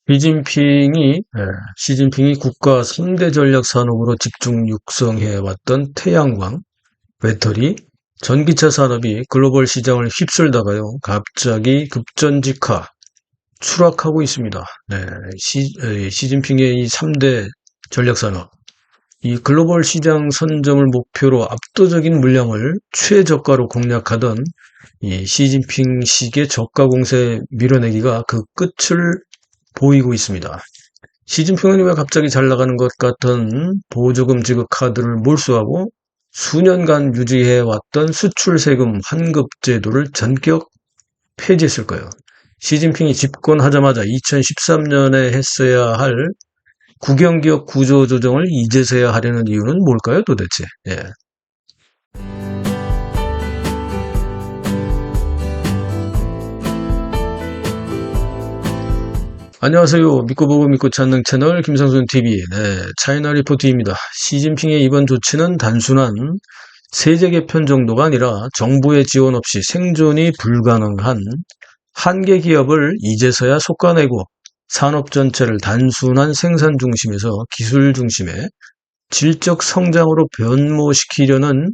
시진핑이, 시진핑이 국가 3대 전략 산업으로 집중 육성해왔던 태양광, 배터리, 전기차 산업이 글로벌 시장을 휩쓸다가요, 갑자기 급전직하, 추락하고 있습니다. 시진핑의 이 3대 전략 산업, 이 글로벌 시장 선점을 목표로 압도적인 물량을 최저가로 공략하던 이 시진핑식의 저가 공세 밀어내기가 그 끝을 보이고 있습니다. 시진핑은 왜 갑자기 잘 나가는 것 같은 보조금 지급 카드를 몰수하고 수년간 유지해왔던 수출 세금 환급 제도를 전격 폐지했을까요? 시진핑이 집권하자마자 2013년에 했어야 할 국영기업 구조조정을 이제서야 하려는 이유는 뭘까요, 도대체? 안녕하세요. 믿고 보고 믿고 찾는 채널 김상순 TV. 차이나 리포트입니다. 시진핑의 이번 조치는 단순한 세제 개편 정도가 아니라 정부의 지원 없이 생존이 불가능한 한계 기업을 이제서야 솎아내고 산업 전체를 단순한 생산 중심에서 기술 중심의 질적 성장으로 변모시키려는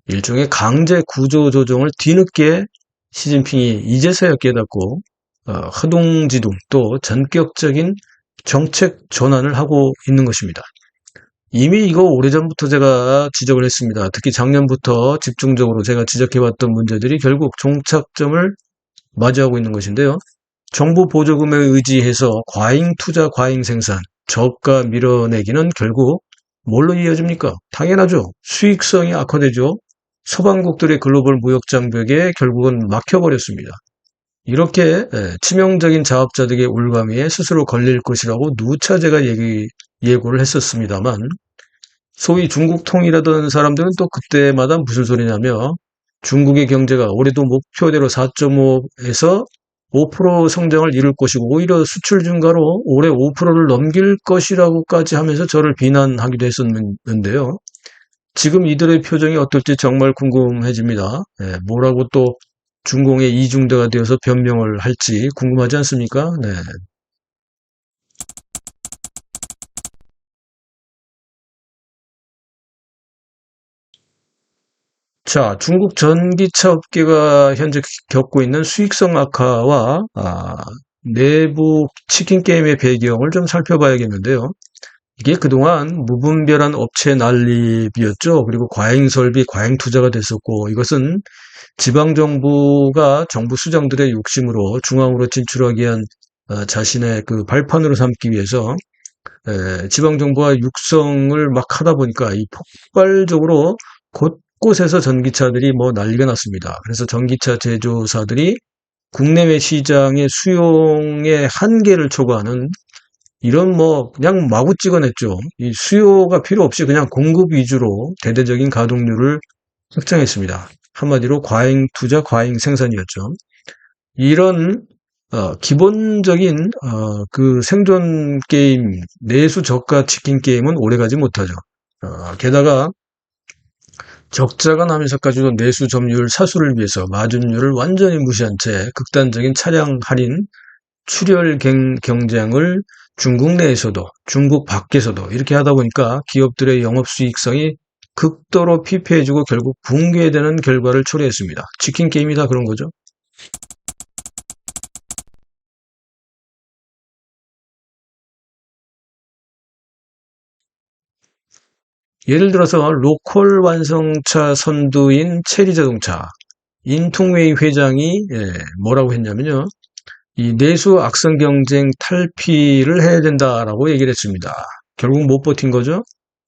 일종의 강제 구조 조정을 뒤늦게 시진핑이 이제서야 깨닫고 허둥지둥 또 전격적인 정책 전환을 하고 있는 것입니다. 이미 이거 오래전부터 제가 지적을 했습니다. 특히 작년부터 집중적으로 제가 지적해왔던 문제들이 결국 종착점을 맞이하고 있는 것인데요. 정부 보조금에 의지해서 과잉 투자, 과잉 생산, 저가 밀어내기는 결국 뭘로 이어집니까? 당연하죠. 수익성이 악화되죠. 서방국들의 글로벌 무역 장벽에 결국은 막혀버렸습니다. 이렇게 치명적인 자업자득의 올가미에 스스로 걸릴 것이라고 누차 제가 예고를 했었습니다만 소위 중국 통일하던 사람들은 또 그때마다 무슨 소리냐며 중국의 경제가 올해도 목표대로 4.5에서 5% 성장을 이룰 것이고 오히려 수출 증가로 올해 5%를 넘길 것이라고까지 하면서 저를 비난하기도 했었는데요. 지금 이들의 표정이 어떨지 정말 궁금해집니다. 뭐라고 또 중공의 이중대가 되어서 변명을 할지 궁금하지 않습니까? 자, 중국 전기차 업계가 현재 겪고 있는 수익성 악화와 내부 치킨 게임의 배경을 좀 살펴봐야겠는데요. 이게 그동안 무분별한 업체 난립이었죠. 그리고 과잉 설비, 과잉 투자가 됐었고 이것은 지방정부가 정부 수장들의 욕심으로 중앙으로 진출하기 위한 자신의 그 발판으로 삼기 위해서 지방정부와 육성을 막 하다 보니까 이 폭발적으로 곳곳에서 전기차들이 뭐 난리가 났습니다. 그래서 전기차 제조사들이 국내외 시장의 수용의 한계를 초과하는 이런 뭐 그냥 마구 찍어냈죠. 이 수요가 필요 없이 그냥 공급 위주로 대대적인 가동률을 확장했습니다. 한마디로 과잉 투자, 과잉 생산이었죠. 이런 기본적인 그 생존 게임, 내수 저가 치킨 게임은 오래가지 못하죠. 게다가 적자가 나면서까지도 내수 점유율 사수를 위해서 마진율을 완전히 무시한 채 극단적인 차량 할인, 출혈 경쟁을 중국 내에서도 중국 밖에서도 이렇게 하다 보니까 기업들의 영업수익성이 극도로 피폐해지고 결국 붕괴되는 결과를 초래했습니다. 치킨 게임이 다 그런 거죠. 예를 들어서 로컬 완성차 선두인 체리자동차 인퉁웨이 회장이 뭐라고 했냐면요. 이 내수 악성 경쟁 탈피를 해야 된다라고 얘기를 했습니다. 결국 못 버틴 거죠.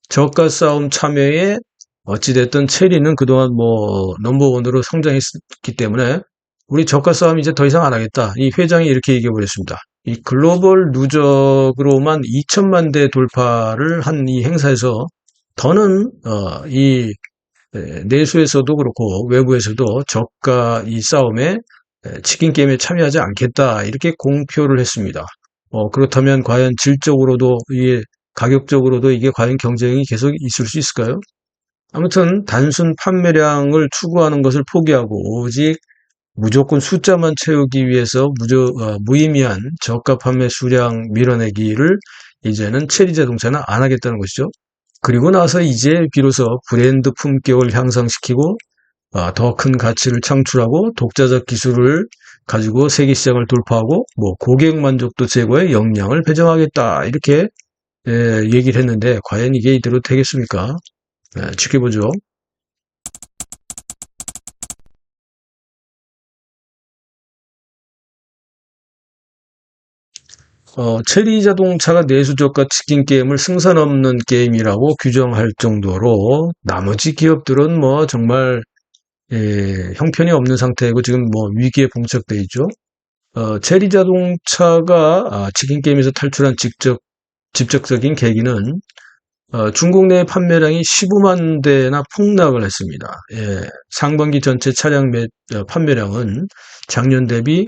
저가 싸움 참여에 어찌됐든 체리는 그동안 뭐 넘버원으로 성장했기 때문에 우리 저가 싸움 이제 더 이상 안 하겠다. 이 회장이 이렇게 얘기해 버렸습니다. 이 글로벌 누적으로만 2천만 대 돌파를 한 이 행사에서 더는 이 내수에서도 그렇고 외부에서도 저가 이 싸움에 치킨 게임에 참여하지 않겠다 이렇게 공표를 했습니다. 그렇다면 과연 질적으로도 이게 가격적으로도 이게 과연 경쟁이 계속 있을 수 있을까요? 아무튼 단순 판매량을 추구하는 것을 포기하고 오직 무조건 숫자만 채우기 위해서 무의미한 저가 판매 수량 밀어내기를 이제는 체리 자동차는 안 하겠다는 것이죠. 그리고 나서 이제 비로소 브랜드 품격을 향상시키고 더 큰 가치를 창출하고 독자적 기술을 가지고 세계 시장을 돌파하고 뭐 고객 만족도 제고에 역량을 배정하겠다 이렇게 얘기를 했는데 과연 이게 이대로 되겠습니까? 지켜보죠. 체리 자동차가 내수저가 치킨 게임을 승산 없는 게임이라고 규정할 정도로 나머지 기업들은 뭐 정말 형편이 없는 상태이고 지금 뭐 위기에 봉착돼 있죠. 체리 자동차가 치킨 게임에서 탈출한 직접적인 계기는 중국 내 판매량이 15만 대나 폭락을 했습니다. 상반기 전체 차량 판매량은 작년 대비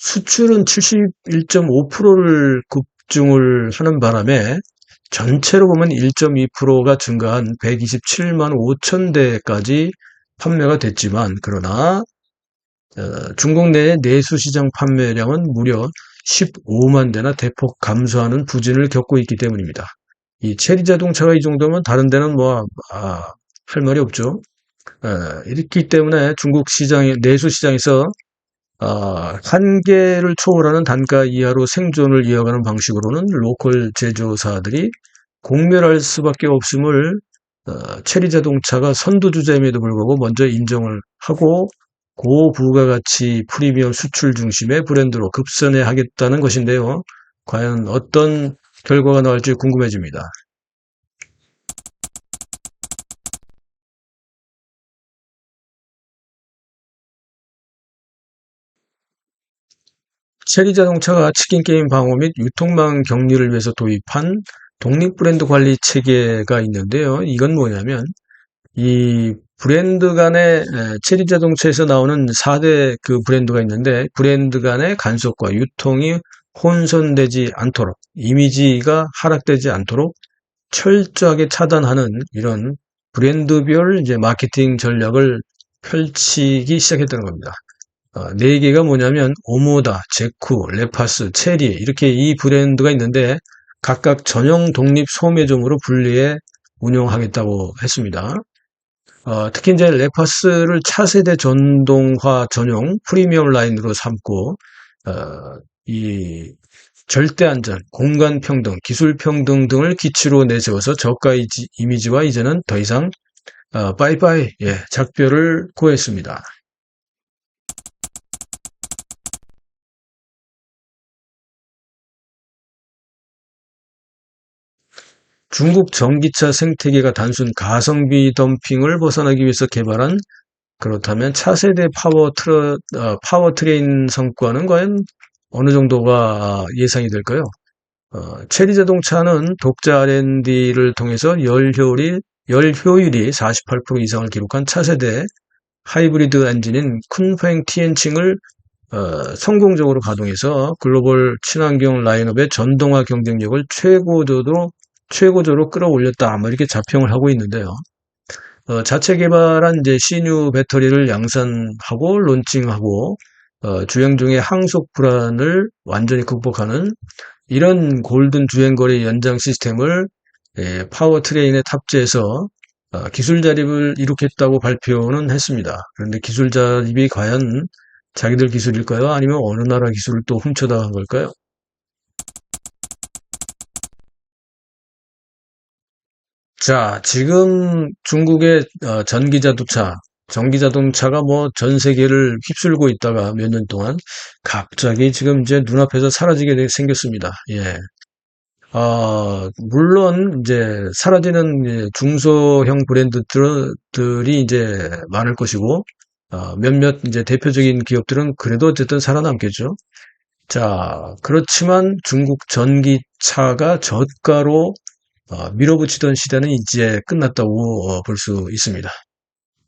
수출은 71.5%를 급증을 하는 바람에 전체로 보면 1.2%가 증가한 127만 5천 대까지 판매가 됐지만 그러나 중국 내 내수 시장 판매량은 무려 15만 대나 대폭 감소하는 부진을 겪고 있기 때문입니다. 이 체리 자동차가 이 정도면 다른 데는 할 말이 없죠. 이렇기 때문에 중국 시장의 내수 시장에서 한계를 초월하는 단가 이하로 생존을 이어가는 방식으로는 로컬 제조사들이 공멸할 수밖에 없음을 체리 자동차가 선두주자임에도 불구하고 먼저 인정을 하고 고부가가치 프리미엄 수출 중심의 브랜드로 급선회 하겠다는 것인데요. 과연 어떤 결과가 나올지 궁금해집니다. 체리 자동차가 치킨 게임 방어 및 유통망 격리를 위해서 도입한 독립 브랜드 관리 체계가 있는데요. 이건 뭐냐면 이 브랜드 간의 체리 자동차에서 나오는 4대 그 브랜드가 있는데 브랜드 간의 간섭과 유통이 혼선되지 않도록 이미지가 하락되지 않도록 철저하게 차단하는 이런 브랜드별 이제 마케팅 전략을 펼치기 시작했다는 겁니다. 네 개가 뭐냐면 오모다, 제쿠, 레파스, 체리 이렇게 이 브랜드가 있는데 각각 전용 독립 소매점으로 분리해 운영하겠다고 했습니다. 특히 이제 레파스를 차세대 전동화 전용 프리미엄 라인으로 삼고 이 절대 안전, 공간 평등, 기술 평등 등을 기치로 내세워서 저가 이미지와 이제는 더 이상 빠이빠이 작별을 고했습니다. 중국 전기차 생태계가 단순 가성비 덤핑을 벗어나기 위해서 개발한 그렇다면 차세대 파워트레인 성과는 과연 어느 정도가 예상이 될까요? 체리 자동차는 독자 R&D를 통해서 열 효율이 48% 이상을 기록한 차세대 하이브리드 엔진인 쿤팡 티엔칭을 성공적으로 가동해서 글로벌 친환경 라인업의 전동화 경쟁력을 최고조로 끌어올렸다. 이렇게 자평을 하고 있는데요. 자체 개발한 이제 신유 배터리를 양산하고 론칭하고 주행 중의 항속 불안을 완전히 극복하는 이런 골든 주행거리 연장 시스템을 파워트레인에 탑재해서 기술 자립을 이룩했다고 발표는 했습니다. 그런데 기술 자립이 과연 자기들 기술일까요? 아니면 어느 나라 기술을 또 훔쳐다간 걸까요? 자, 지금 중국의 전기자동차가 뭐 전 세계를 휩쓸고 있다가 몇 년 동안 갑자기 지금 이제 눈앞에서 사라지게 생겼습니다. 예. 물론 이제 사라지는 중소형 브랜드들이 이제 많을 것이고, 몇몇 이제 대표적인 기업들은 그래도 어쨌든 살아남겠죠. 자, 그렇지만 중국 전기차가 저가로 밀어붙이던 시대는 이제 끝났다고 볼 수 있습니다.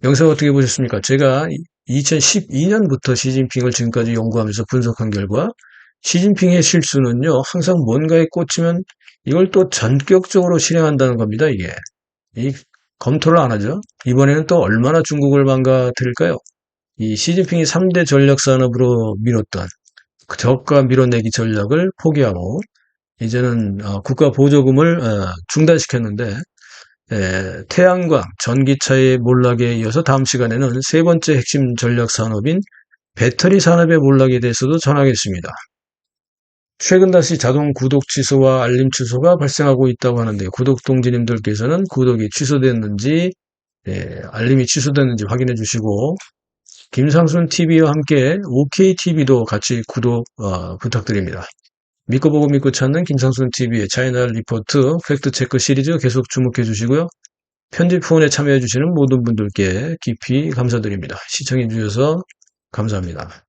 영상 어떻게 보셨습니까? 제가 2012년부터 시진핑을 지금까지 연구하면서 분석한 결과 시진핑의 실수는요, 항상 뭔가에 꽂히면 이걸 또 전격적으로 실행한다는 겁니다, 이게. 이 검토를 안 하죠. 이번에는 또 얼마나 중국을 망가뜨릴까요? 이 시진핑이 3대 전략산업으로 미뤘던 그 저가 밀어내기 전략을 포기하고 이제는 국가 보조금을 중단시켰는데 태양광, 전기차의 몰락에 이어서 다음 시간에는 세 번째 핵심 전략 산업인 배터리 산업의 몰락에 대해서도 전하겠습니다. 최근 다시 자동 구독 취소와 알림 취소가 발생하고 있다고 하는데 구독 동지님들께서는 구독이 취소됐는지 알림이 취소됐는지 확인해 주시고 김상순 TV와 함께 OKTV도 같이 구독 부탁드립니다. 믿고 보고 믿고 찾는 김상순 TV의 차이나 리포트 팩트체크 시리즈 계속 주목해 주시고요. 편집 후원에 참여해 주시는 모든 분들께 깊이 감사드립니다. 시청해 주셔서 감사합니다.